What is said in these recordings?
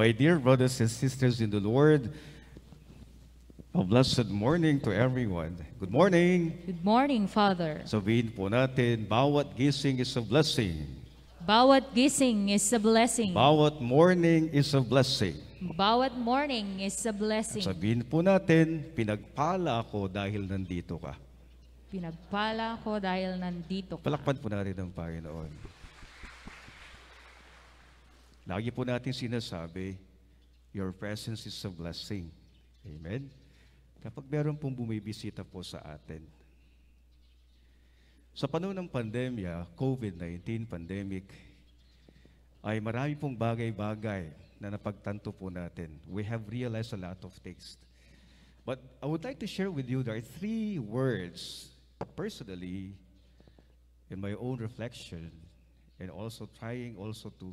My dear brothers and sisters in the Lord, a blessed morning to everyone. Good morning. Good morning, Father. Sabihin po natin, bawat gising is a blessing. Bawat gising is a blessing. Bawat morning is a blessing. Bawat morning is a blessing. Sabihin po natin, pinagpala ako dahil nandito ka. Pinagpala ko dahil nandito ka. Palakpan po natin ang Panginoon. Lagi po natin sinasabi, your presence is a blessing. Amen? Kapag meron pong bumibisita po sa atin. Sa panahon ng pandemya, COVID-19 pandemic, ay marami pong bagay-bagay na napagtanto po natin. We have realized a lot of things. But I would like to share with you, there are 3 words, personally, in my own reflection, and also trying also to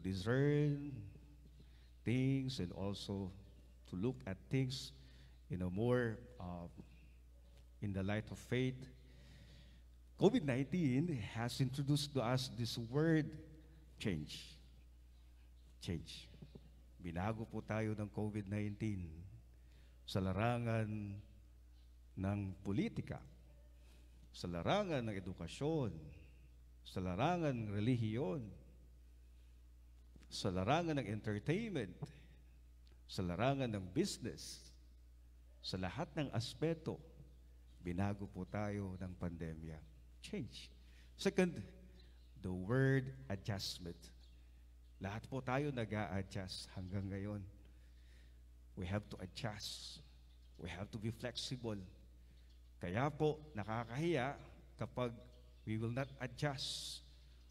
discern things and also to look at things in a more in the light of faith. COVID-19 has introduced to us this word change. Change. Binago po tayo ng COVID-19 sa larangan ng politika, sa larangan ng edukasyon, sa larangan ng relihiyon, sa larangan ng entertainment, sa larangan ng business, sa lahat ng aspeto, binago po tayo ng pandemya. Change. Second, the word adjustment. Lahat po tayo nag-a-adjust hanggang ngayon. We have to adjust. We have to be flexible. Kaya po, nakakahiya kapag we will not adjust,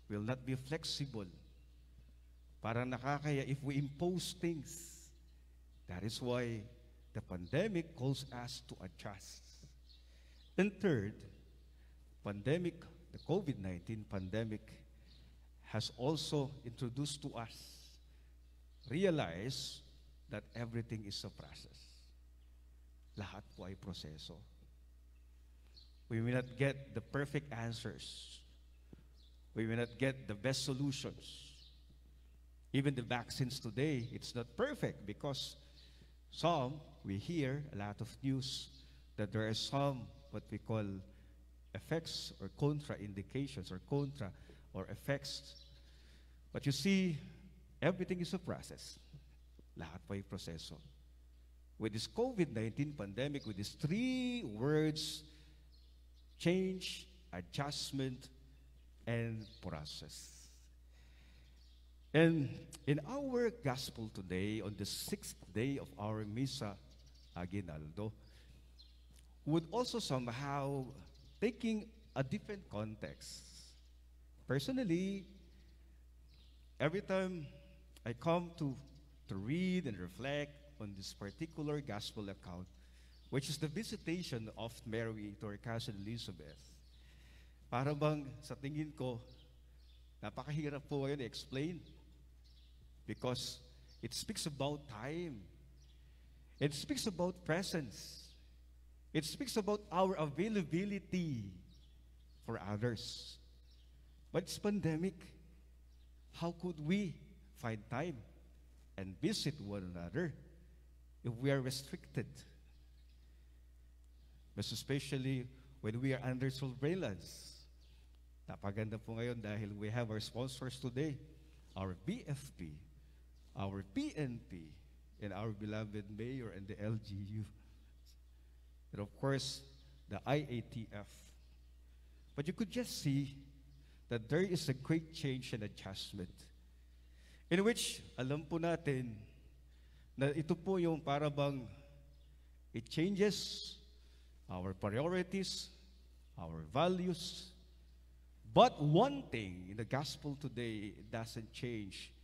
will not be flexible. Parang nakakaya if we impose things. That is why the pandemic calls us to adjust. And third, the COVID-19 pandemic has also introduced to us, realize that everything is a process. Lahat po ay proseso. We will not get the perfect answers. We will not get the best solutions. Even the vaccines today, it's not perfect because we hear a lot of news that there are some what we call effects or contraindications or effects. But you see, everything is a process. Lahat po ay proseso. With this COVID-19 pandemic, with these 3 words, change, adjustment, and process. And in our gospel today, on the 6th day of our Misa Aguinaldo, would also somehow taking a different context. Personally, every time I come to read and reflect on this particular gospel account, which is the visitation of Mary to her cousin Elizabeth, para bang sa tingin ko, napakahirap po ngayon i-explain. Because it speaks about time. It speaks about presence. It speaks about our availability for others. But it's pandemic. How could we find time and visit one another if we are restricted? Most especially when we are under surveillance. Napaganda po ngayon dahil we have our sponsors today, our BFP, our PNP, and our beloved mayor and the LGU. And of course, the IATF. But you could just see that there is a great change and adjustment in which, alam po natin, na ito po yung para bang it changes our priorities, our values. But one thing in the gospel today, it doesn't change,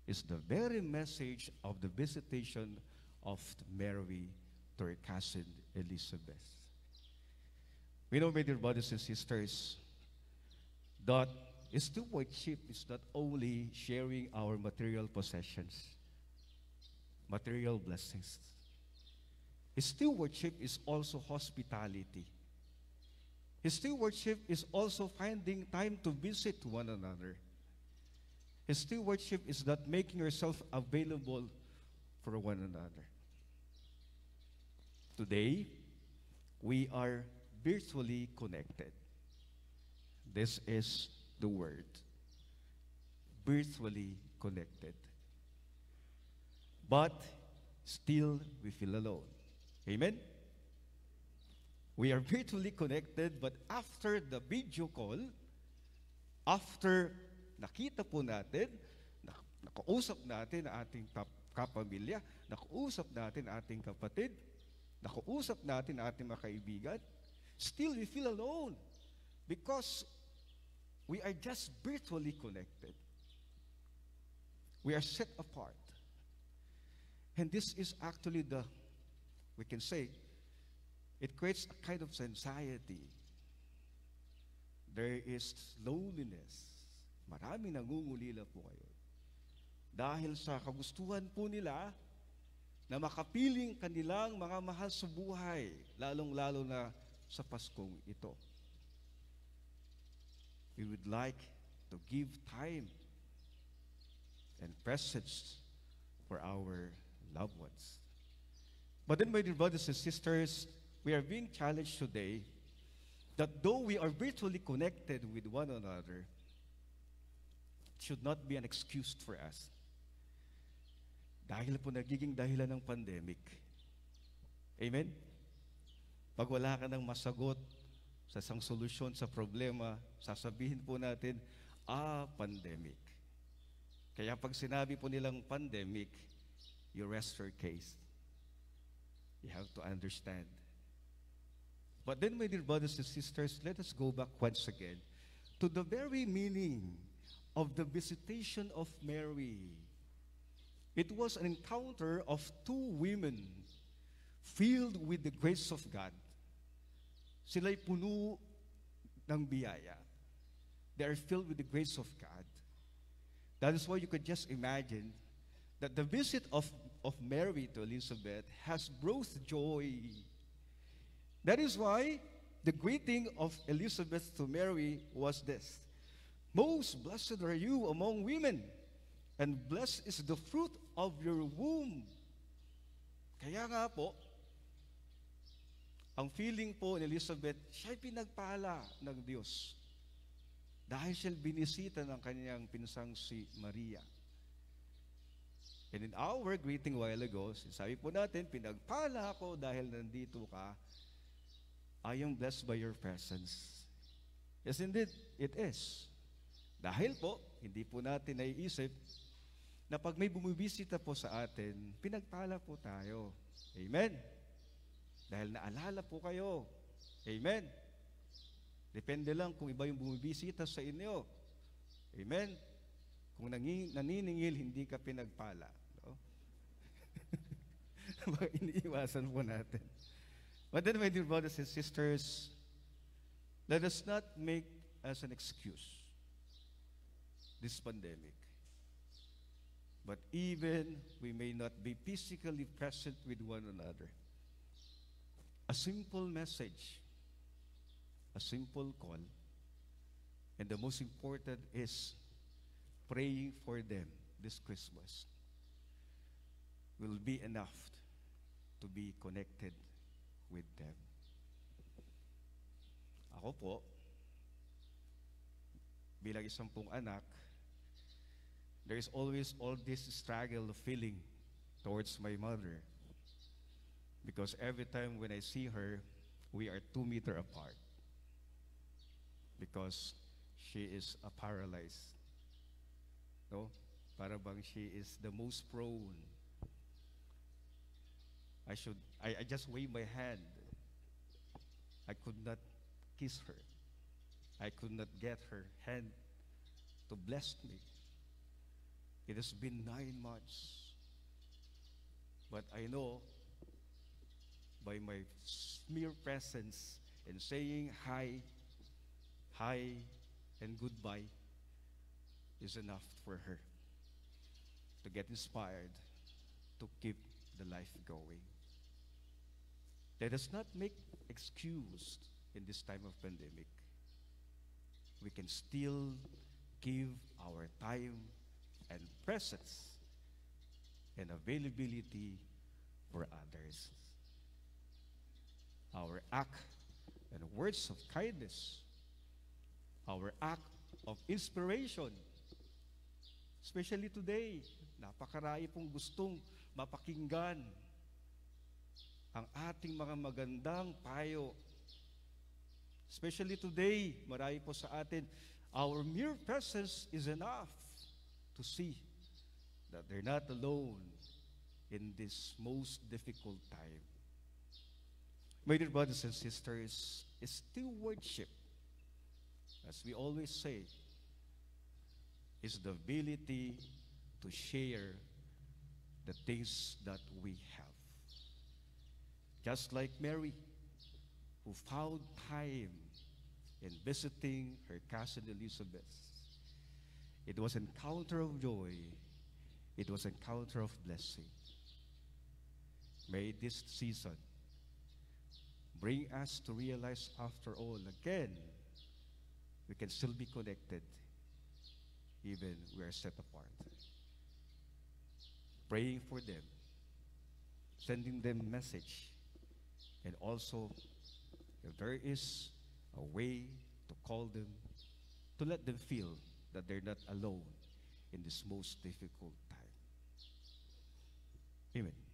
is the very message of the visitation of Mary to her cousin Elizabeth. We know, my dear brothers and sisters, that stewardship is not only sharing our material possessions, material blessings. Stewardship is also hospitality. Stewardship is also finding time to visit one another. Stewardship is not making yourself available for one another. Today, we are virtually connected. This is the word. Virtually connected. But still we feel alone. Amen? We are virtually connected, but after the video call, after nakita po natin, nakausap natin ang ating kapamilya, nakausap natin ang ating kapatid, nakausap natin ang ating mga kaibigan, still we feel alone because we are just virtually connected. We are set apart. And this is actually we can say, it creates a kind of anxiety. There is loneliness. Maraming nangungulila po kayo. Dahil sa kagustuhan po nila na makapiling kanilang mga mahal sa buhay, lalong-lalo na sa Paskong ito. We would like to give time and presence for our loved ones. But then, my dear brothers and sisters, we are being challenged today that though we are virtually connected with one another, it should not be an excuse for us. Dahil po nagiging dahilan ng pandemic. Amen? Pag wala ka ng masagot sa isang solusyon sa problema, sasabihin po natin, pandemic. Kaya pag sinabi po nilang pandemic, you rest your case. You have to understand. But then, my dear brothers and sisters, let us go back once again to the very meaning of the visitation of Mary. It was an encounter of two women filled with the grace of God. Sila'y puno ng biyaya. They are filled with the grace of God. That is why you could just imagine that the visit of Mary to Elizabeth has brought joy. That is why the greeting of Elizabeth to Mary was this: "Most blessed are you among women, and blessed is the fruit of your womb." Kaya nga po, ang feeling po ni Elizabeth, siya'y pinagpala ng Diyos dahil siya binisita ng kanyang pinsang si Maria. And in our greeting while ago, sabi po natin, pinagpala ako dahil nandito ka. I am blessed by your presence. Yes, indeed, it is. Dahil po, hindi po natin naiisip na pag may bumibisita po sa atin, pinagpala po tayo. Amen? Dahil naalala po kayo. Amen? Depende lang kung iba yung bumibisita sa inyo. Amen? Kung naniningil, hindi ka pinagpala. No? Iniiwasan po natin. But then, my dear brothers and sisters, let us not make as an excuse this pandemic. But even we may not be physically present with one another, a simple message, a simple call, and the most important is praying for them this Christmas will be enough to be connected with them. Ako po, bilang isang pong anak, there is always all this struggle of feeling towards my mother. Because every time when I see her, we are 2 meters apart. Because she is a paralyzed. No? Para bang she is the most prone. I just wave my hand. I could not kiss her. I could not get her hand to bless me. It has been 9 months. But I know by my mere presence and saying hi, and goodbye is enough for her to get inspired to keep the life going. Let us not make excuse in this time of pandemic. We can still give our time and presence and availability for others. Our act and words of kindness, our act of inspiration, especially today, napakarami pong gustong mapakinggan ang ating mga magandang payo. Especially today, marami po sa atin, our mere presence is enough to see that they're not alone in this most difficult time. My dear brothers and sisters, stewardship, as we always say, is the ability to share the things that we have. Just like Mary, who found time in visiting her cousin Elizabeth. It was an encounter of joy. It was an encounter of blessing. May this season bring us to realize, after all, again, we can still be connected even we are set apart. Praying for them, sending them message, and also, if there is a way to call them, to let them feel that they're not alone in this most difficult time. Amen.